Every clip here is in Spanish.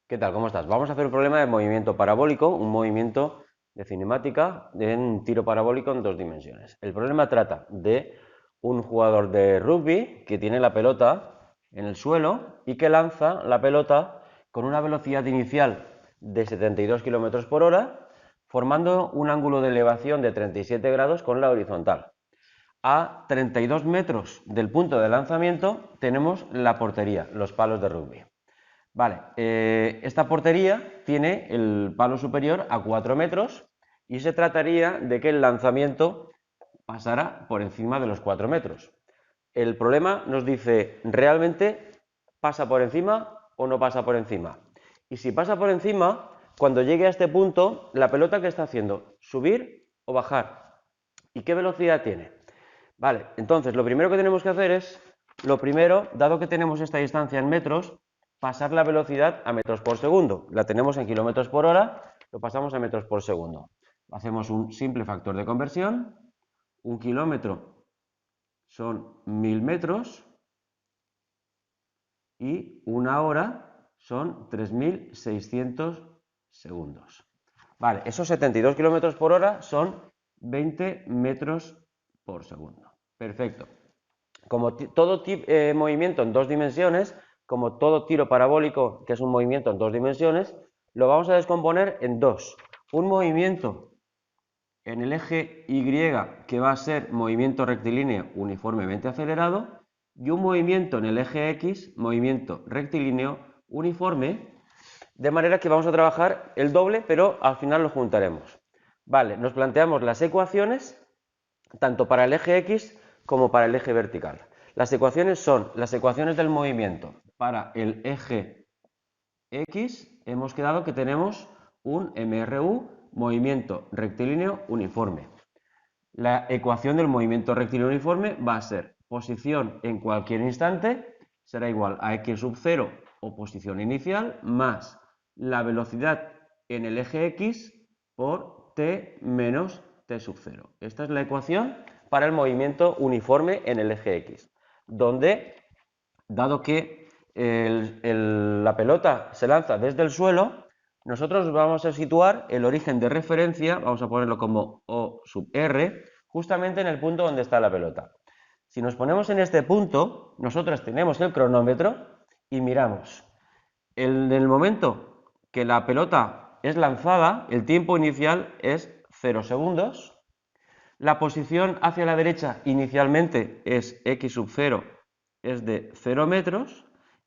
¿Qué tal? ¿Cómo estás? Vamos a hacer un problema de movimiento parabólico, un movimiento de cinemática en tiro parabólico en 2 dimensiones. El problema trata de un jugador de rugby que tiene la pelota en el suelo y que lanza la pelota con una velocidad inicial de 72 km por hora, formando un ángulo de elevación de 37 grados con la horizontal. A 32 metros del punto de lanzamiento tenemos la portería, los palos de rugby. Vale, esta portería tiene el palo superior a 4 metros y se trataría de que el lanzamiento pasara por encima de los 4 metros. El problema nos dice, ¿realmente pasa por encima o no pasa por encima? Y si pasa por encima, cuando llegue a este punto, ¿la pelota qué está haciendo? ¿Subir o bajar? ¿Y qué velocidad tiene? Vale, entonces lo primero que tenemos que hacer es, dado que tenemos esta distancia en metros, pasar la velocidad a metros por segundo. La tenemos en kilómetros por hora, lo pasamos a metros por segundo. Hacemos un simple factor de conversión. Un kilómetro son 1000 metros y una hora son 3600 segundos. Vale, esos 72 kilómetros por hora son 20 metros por segundo. Perfecto. Como todo movimiento en 2 dimensiones, como todo tiro parabólico, que es un movimiento en 2 dimensiones, lo vamos a descomponer en dos. Un movimiento en el eje Y, que va a ser movimiento rectilíneo uniformemente acelerado, y un movimiento en el eje X, movimiento rectilíneo uniforme, de manera que vamos a trabajar el doble, pero al final lo juntaremos. Vale, nos planteamos las ecuaciones tanto para el eje X como para el eje vertical. Las ecuaciones son las ecuaciones del movimiento. Para el eje X hemos quedado que tenemos un MRU, movimiento rectilíneo uniforme. La ecuación del movimiento rectilíneo uniforme va a ser posición en cualquier instante, será igual a x sub 0 o posición inicial, más la velocidad en el eje X por t menos t sub 0. Esta es la ecuación para el movimiento uniforme en el eje X, donde, dado que la pelota se lanza desde el suelo, nosotros vamos a situar el origen de referencia, vamos a ponerlo como O sub R, justamente en el punto donde está la pelota. Si nos ponemos en este punto, nosotros tenemos el cronómetro y miramos. En el momento que la pelota es lanzada, el tiempo inicial es 0 segundos. La posición hacia la derecha inicialmente es x sub 0, es de 0 metros.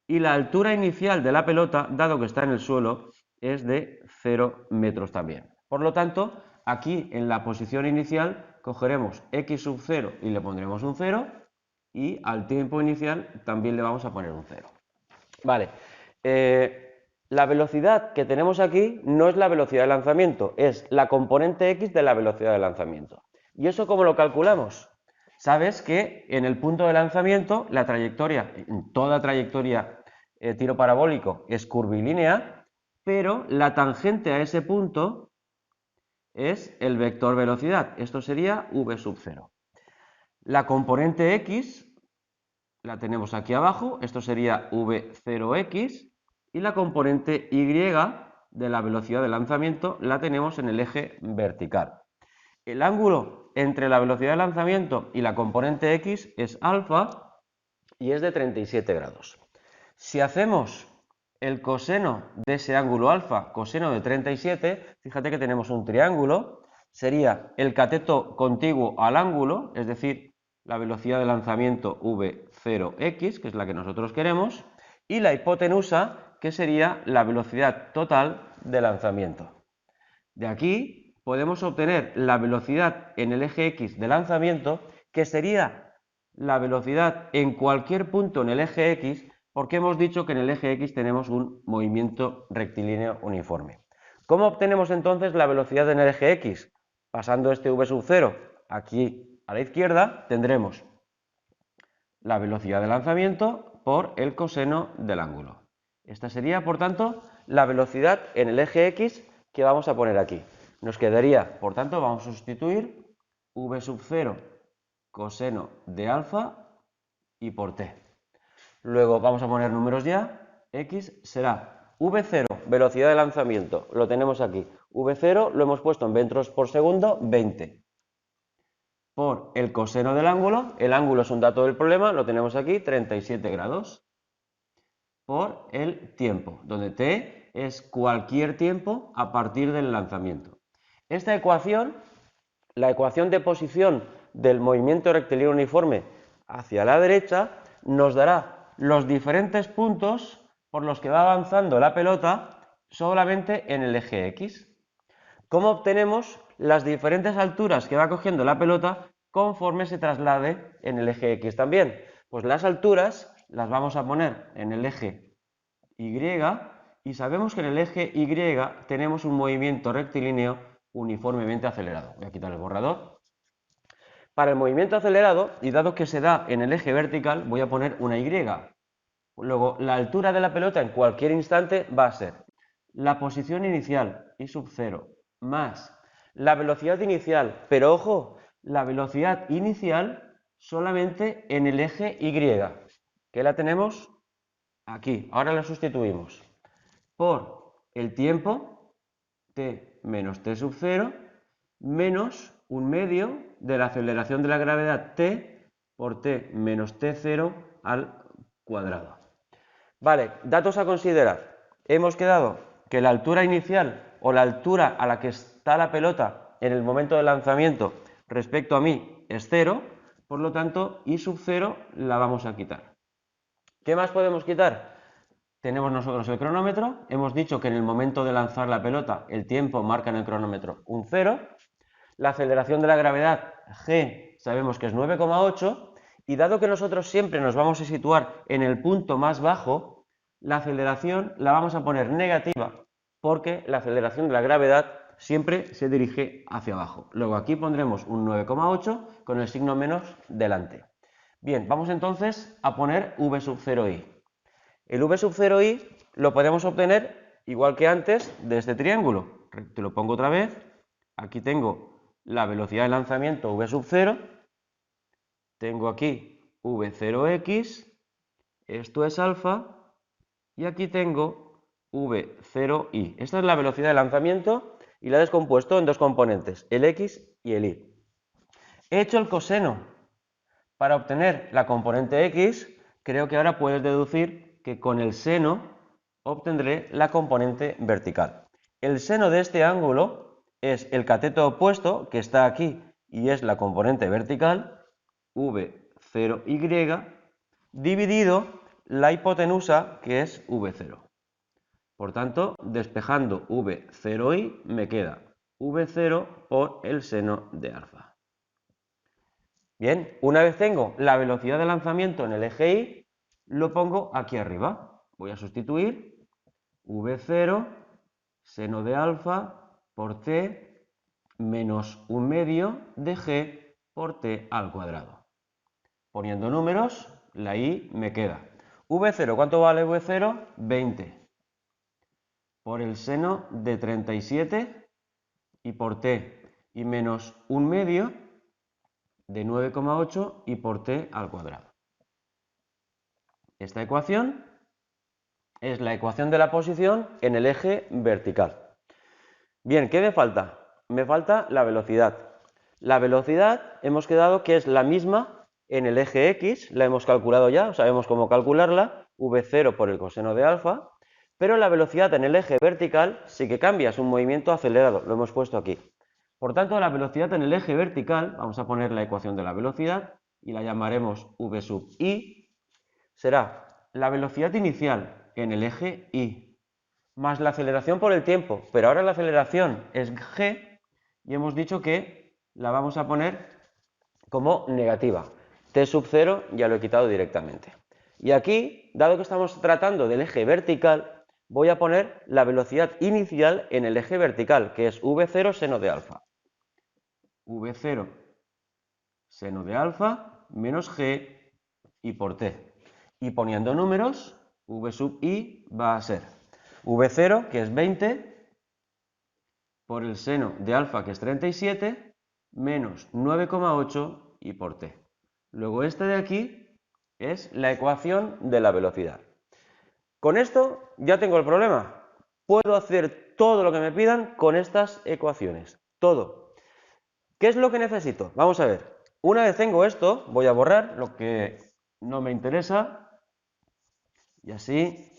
Y la altura inicial de la pelota, dado que está en el suelo, es de 0 metros también. Por lo tanto, aquí en la posición inicial cogeremos x sub 0 y le pondremos un 0. Y al tiempo inicial también le vamos a poner un 0. Vale. La velocidad que tenemos aquí no es la velocidad de lanzamiento, es la componente x de la velocidad de lanzamiento. ¿Y eso cómo lo calculamos? Sabes que en el punto de lanzamiento, la trayectoria, en toda trayectoria tiro parabólico es curvilínea, pero la tangente a ese punto es el vector velocidad. Esto sería v sub 0. La componente x la tenemos aquí abajo, esto sería v0x, y la componente y de la velocidad de lanzamiento la tenemos en el eje vertical. El ángulo entre la velocidad de lanzamiento y la componente x es alfa y es de 37 grados. Si hacemos el coseno de ese ángulo alfa, coseno de 37, fíjate que tenemos un triángulo, sería el cateto contiguo al ángulo, es decir, la velocidad de lanzamiento v0x, que es la que nosotros queremos, y la hipotenusa, que sería la velocidad total de lanzamiento. De aquí podemos obtener la velocidad en el eje X de lanzamiento, que sería la velocidad en cualquier punto en el eje X, porque hemos dicho que en el eje X tenemos un movimiento rectilíneo uniforme. ¿Cómo obtenemos entonces la velocidad en el eje X? Pasando este v sub 0 aquí a la izquierda, tendremos la velocidad de lanzamiento por el coseno del ángulo. Esta sería, por tanto, la velocidad en el eje X que vamos a poner aquí. Nos quedaría, por tanto, vamos a sustituir v sub 0 coseno de alfa y por t. Luego vamos a poner números ya. X será V0, velocidad de lanzamiento, lo tenemos aquí. V0 lo hemos puesto en metros por segundo, 20. Por el coseno del ángulo, el ángulo es un dato del problema, lo tenemos aquí, 37 grados. Por el tiempo, donde t es cualquier tiempo a partir del lanzamiento. Esta ecuación, la ecuación de posición del movimiento rectilíneo uniforme hacia la derecha, nos dará los diferentes puntos por los que va avanzando la pelota solamente en el eje X. ¿Cómo obtenemos las diferentes alturas que va cogiendo la pelota conforme se traslade en el eje X también? Pues las alturas las vamos a poner en el eje Y y sabemos que en el eje Y tenemos un movimiento rectilíneo uniformemente acelerado. Voy a quitar el borrador. Para el movimiento acelerado, y dado que se da en el eje vertical, voy a poner una Y. Luego, la altura de la pelota en cualquier instante va a ser la posición inicial, I sub 0, más la velocidad inicial, pero ojo, la velocidad inicial solamente en el eje Y, que la tenemos aquí. Ahora la sustituimos por el tiempo, t menos t sub 0, menos un medio de la aceleración de la gravedad t por t menos t0 al cuadrado. Vale, datos a considerar. Hemos quedado que la altura inicial o la altura a la que está la pelota en el momento del lanzamiento respecto a mí es 0, por lo tanto I sub 0 la vamos a quitar. ¿Qué más podemos quitar? Tenemos nosotros el cronómetro, hemos dicho que en el momento de lanzar la pelota el tiempo marca en el cronómetro un 0, la aceleración de la gravedad g sabemos que es 9,8 y dado que nosotros siempre nos vamos a situar en el punto más bajo, la aceleración la vamos a poner negativa porque la aceleración de la gravedad siempre se dirige hacia abajo. Luego aquí pondremos un 9,8 con el signo menos delante. Bien, vamos entonces a poner v sub 0i. El v sub 0i lo podemos obtener igual que antes de este triángulo. Te lo pongo otra vez. Aquí tengo la velocidad de lanzamiento v sub 0. Tengo aquí v0x. Esto es alfa. Y aquí tengo v0i. Esta es la velocidad de lanzamiento y la he descompuesto en dos componentes, el x y el y. He hecho el coseno. Para obtener la componente x, creo que ahora puedes deducir que con el seno obtendré la componente vertical. El seno de este ángulo es el cateto opuesto, que está aquí, y es la componente vertical, v0y, dividido la hipotenusa, que es v0. Por tanto, despejando v0y, me queda v0 por el seno de alfa. Bien, una vez tengo la velocidad de lanzamiento en el eje Y, lo pongo aquí arriba. Voy a sustituir v0 seno de alfa por t menos un medio de g por t al cuadrado. Poniendo números, la y me queda. v0, ¿cuánto vale v0? 20. Por el seno de 37 y por t y menos un medio de 9,8 y por t al cuadrado. Esta ecuación es la ecuación de la posición en el eje vertical. Bien, ¿qué me falta? Me falta la velocidad. La velocidad hemos quedado que es la misma en el eje X, la hemos calculado ya, sabemos cómo calcularla, v0 por el coseno de alfa, pero la velocidad en el eje vertical sí que cambia, es un movimiento acelerado, lo hemos puesto aquí. Por tanto, la velocidad en el eje vertical, vamos a poner la ecuación de la velocidad y la llamaremos v sub i, será la velocidad inicial en el eje Y más la aceleración por el tiempo, pero ahora la aceleración es g y hemos dicho que la vamos a poner como negativa. T sub 0 ya lo he quitado directamente. Y aquí, dado que estamos tratando del eje vertical, voy a poner la velocidad inicial en el eje vertical, que es v0 seno de alfa. v0 seno de alfa menos g y por t. Y poniendo números, v sub i va a ser v0, que es 20, por el seno de alfa, que es 37, menos 9,8 y por t. Luego este de aquí es la ecuación de la velocidad. Con esto ya tengo el problema. Puedo hacer todo lo que me pidan con estas ecuaciones. Todo. ¿Qué es lo que necesito? Vamos a ver. Una vez tengo esto, voy a borrar lo que no me interesa. Y así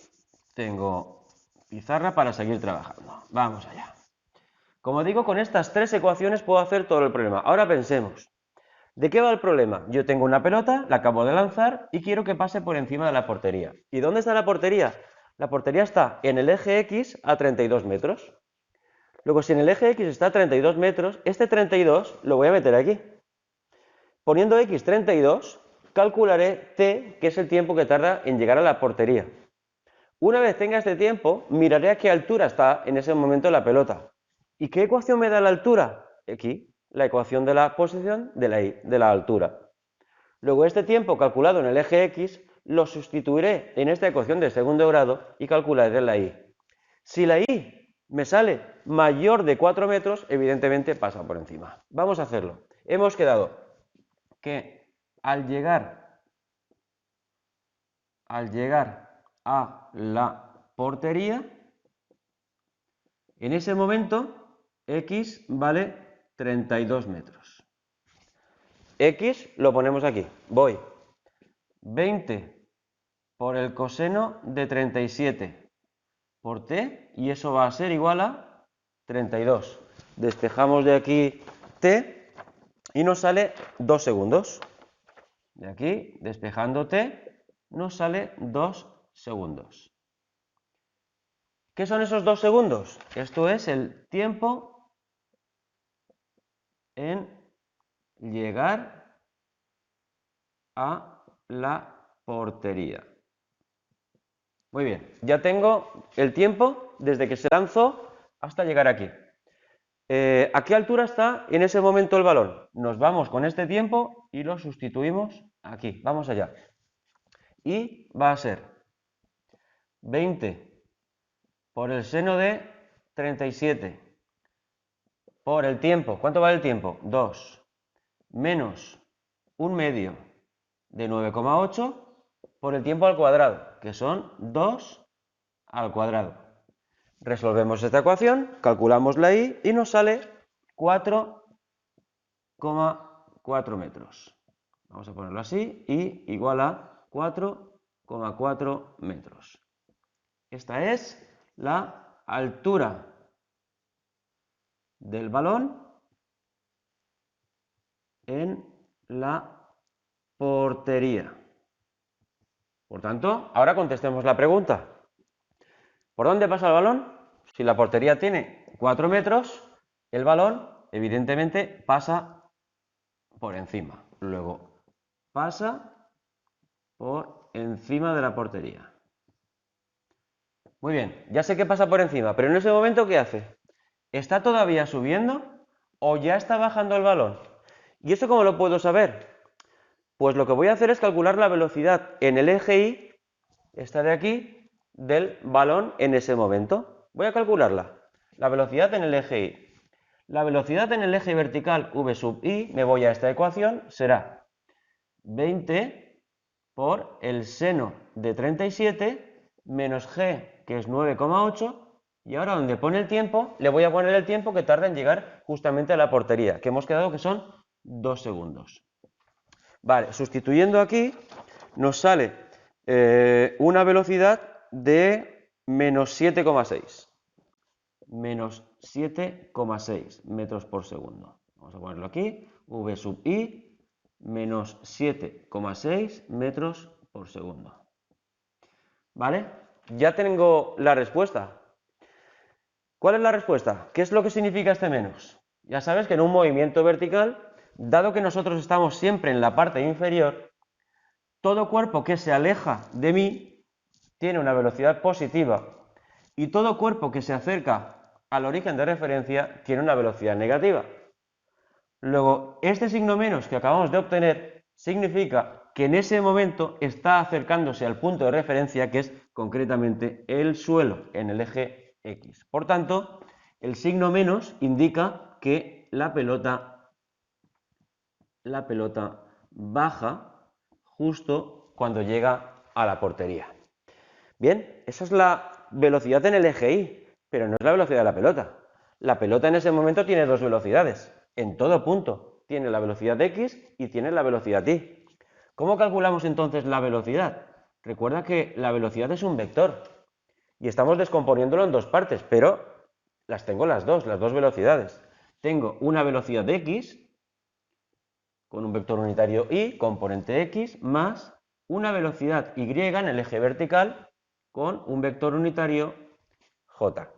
tengo pizarra para seguir trabajando. Vamos allá. Como digo, con estas tres ecuaciones puedo hacer todo el problema. Ahora pensemos. ¿De qué va el problema? Yo tengo una pelota, la acabo de lanzar y quiero que pase por encima de la portería. ¿Y dónde está la portería? La portería está en el eje X a 32 metros. Luego, si en el eje X está a 32 metros, este 32 lo voy a meter aquí. Poniendo X 32, calcularé T, que es el tiempo que tarda en llegar a la portería. Una vez tenga este tiempo, miraré a qué altura está en ese momento la pelota. ¿Y qué ecuación me da la altura? Aquí, la ecuación de la posición de la altura. Luego este tiempo calculado en el eje X lo sustituiré en esta ecuación de segundo grado y calcularé la Y. Si la Y me sale mayor de 4 metros, evidentemente pasa por encima. Vamos a hacerlo. Hemos quedado que al llegar a la portería, en ese momento X vale 32 metros. X lo ponemos aquí. Voy 20 por el coseno de 37 por T y eso va a ser igual a 32. Despejamos de aquí T y nos sale 2 segundos. De aquí, despejando T, nos sale 2 segundos. ¿Qué son esos 2 segundos? Esto es el tiempo en llegar a la portería. Muy bien, ya tengo el tiempo desde que se lanzó hasta llegar aquí. ¿A qué altura está en ese momento el balón? Nos vamos con este tiempo y lo sustituimos aquí. Vamos allá. Y va a ser 20 por el seno de 37 por el tiempo. ¿Cuánto vale el tiempo? 2 menos 1/2 de 9,8 por el tiempo al cuadrado, que son 2 al cuadrado. Resolvemos esta ecuación, calculamos la Y y nos sale 4,4 metros. Vamos a ponerlo así, Y igual a 4,4 metros. Esta es la altura del balón en la portería. Por tanto, ahora contestemos la pregunta. ¿Por dónde pasa el balón? Si la portería tiene 4 metros, el balón evidentemente pasa por encima. Luego, pasa por encima de la portería. Muy bien, ya sé que pasa por encima, pero en ese momento, ¿qué hace? ¿Está todavía subiendo o ya está bajando el balón? ¿Y eso cómo lo puedo saber? Pues lo que voy a hacer es calcular la velocidad en el eje Y, esta de aquí, del balón en ese momento. Voy a calcularla. La velocidad en el eje Y. La velocidad en el eje vertical v sub i, me voy a esta ecuación, será 20 por el seno de 37 menos g, que es 9,8, y ahora donde pone el tiempo, le voy a poner el tiempo que tarda en llegar justamente a la portería, que hemos quedado que son 2 segundos. Vale, sustituyendo aquí, nos sale una velocidad de menos 7,6. Menos 7,6 metros por segundo. Vamos a ponerlo aquí. V sub i menos 7,6 metros por segundo. ¿Vale? Ya tengo la respuesta. ¿Cuál es la respuesta? ¿Qué es lo que significa este menos? Ya sabes que en un movimiento vertical, dado que nosotros estamos siempre en la parte inferior, todo cuerpo que se aleja de mí tiene una velocidad positiva y todo cuerpo que se acerca al origen de referencia tiene una velocidad negativa. Luego, este signo menos que acabamos de obtener significa que en ese momento está acercándose al punto de referencia, que es concretamente el suelo en el eje X. Por tanto, el signo menos indica que la pelota baja justo cuando llega a la portería. Bien, esa es la velocidad en el eje Y, pero no es la velocidad de la pelota. La pelota en ese momento tiene dos velocidades, en todo punto. Tiene la velocidad x y tiene la velocidad y. ¿Cómo calculamos entonces la velocidad? Recuerda que la velocidad es un vector y estamos descomponiéndolo en dos partes, pero las tengo las dos velocidades. Tengo una velocidad x con un vector unitario y, componente x, más una velocidad y en el eje vertical con un vector unitario j,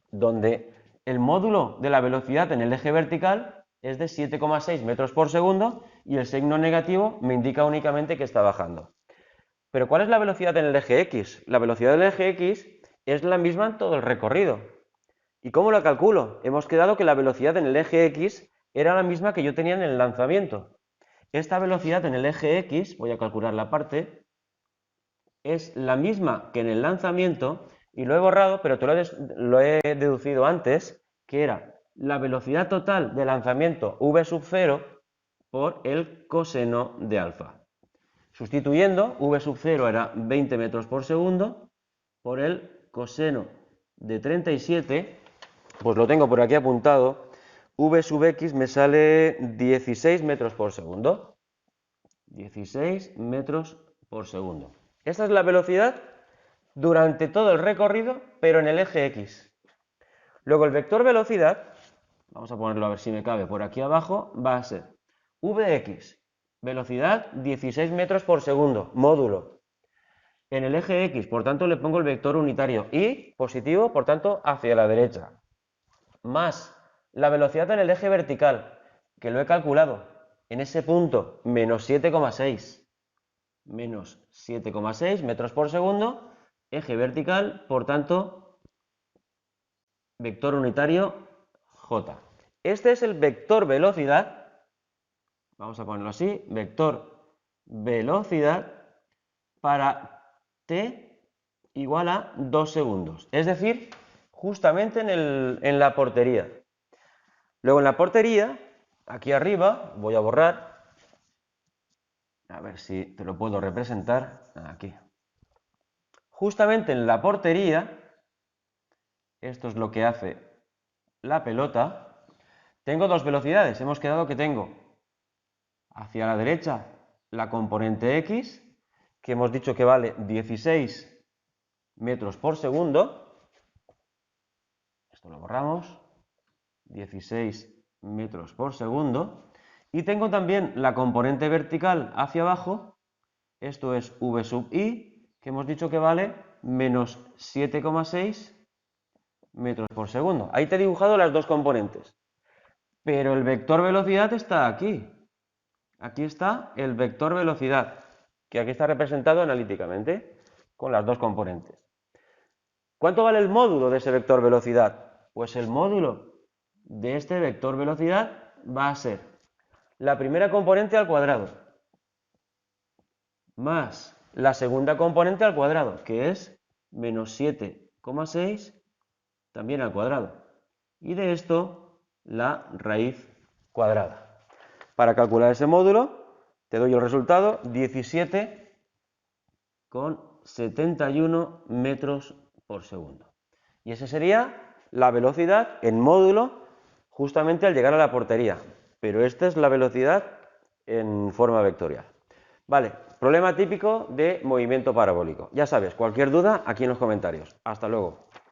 donde el módulo de la velocidad en el eje vertical es de 7,6 metros por segundo y el signo negativo me indica únicamente que está bajando. Pero ¿cuál es la velocidad en el eje x? La velocidad del eje x es la misma en todo el recorrido. ¿Y cómo lo calculo? Hemos quedado que la velocidad en el eje x era la misma que yo tenía en el lanzamiento. Esta velocidad en el eje x, voy a calcular la parte, es la misma que en el lanzamiento, y lo he borrado, pero lo he deducido antes, que era la velocidad total de lanzamiento v sub 0 por el coseno de alfa. Sustituyendo, v sub 0 era 20 metros por segundo, por el coseno de 37, pues lo tengo por aquí apuntado, v sub x me sale 16 metros por segundo. 16 metros por segundo. Esta es la velocidad durante todo el recorrido, pero en el eje x. Luego el vector velocidad, vamos a ponerlo a ver si me cabe por aquí abajo, va a ser vx, velocidad 16 metros por segundo, módulo. En el eje x, por tanto, le pongo el vector unitario y positivo, por tanto, hacia la derecha. Más la velocidad en el eje vertical, que lo he calculado. En ese punto, menos 7,6. Menos 7,6 metros por segundo, eje vertical, por tanto, vector unitario j. Este es el vector velocidad, vamos a ponerlo así, vector velocidad para t igual a 2 segundos. Es decir, justamente en la portería. Luego en la portería, aquí arriba, voy a borrar, a ver si te lo puedo representar, aquí. Justamente en la portería, esto es lo que hace la pelota, tengo dos velocidades. Hemos quedado que tengo hacia la derecha la componente x, que hemos dicho que vale 16 metros por segundo. Esto lo borramos. 16 metros por segundo. Y tengo también la componente vertical hacia abajo. Esto es v sub i, que hemos dicho que vale menos 7,6 metros por segundo. Ahí te he dibujado las dos componentes. Pero el vector velocidad está aquí. Aquí está el vector velocidad, que aquí está representado analíticamente con las dos componentes. ¿Cuánto vale el módulo de ese vector velocidad? Pues el módulo de este vector velocidad va a ser la primera componente al cuadrado más la segunda componente al cuadrado, que es menos 7,6 también al cuadrado. Y de esto la raíz cuadrada. Para calcular ese módulo te doy el resultado, 17,71 metros por segundo. Y esa sería la velocidad en módulo justamente al llegar a la portería. Pero esta es la velocidad en forma vectorial. Vale, problema típico de movimiento parabólico. Ya sabes, cualquier duda aquí en los comentarios. Hasta luego.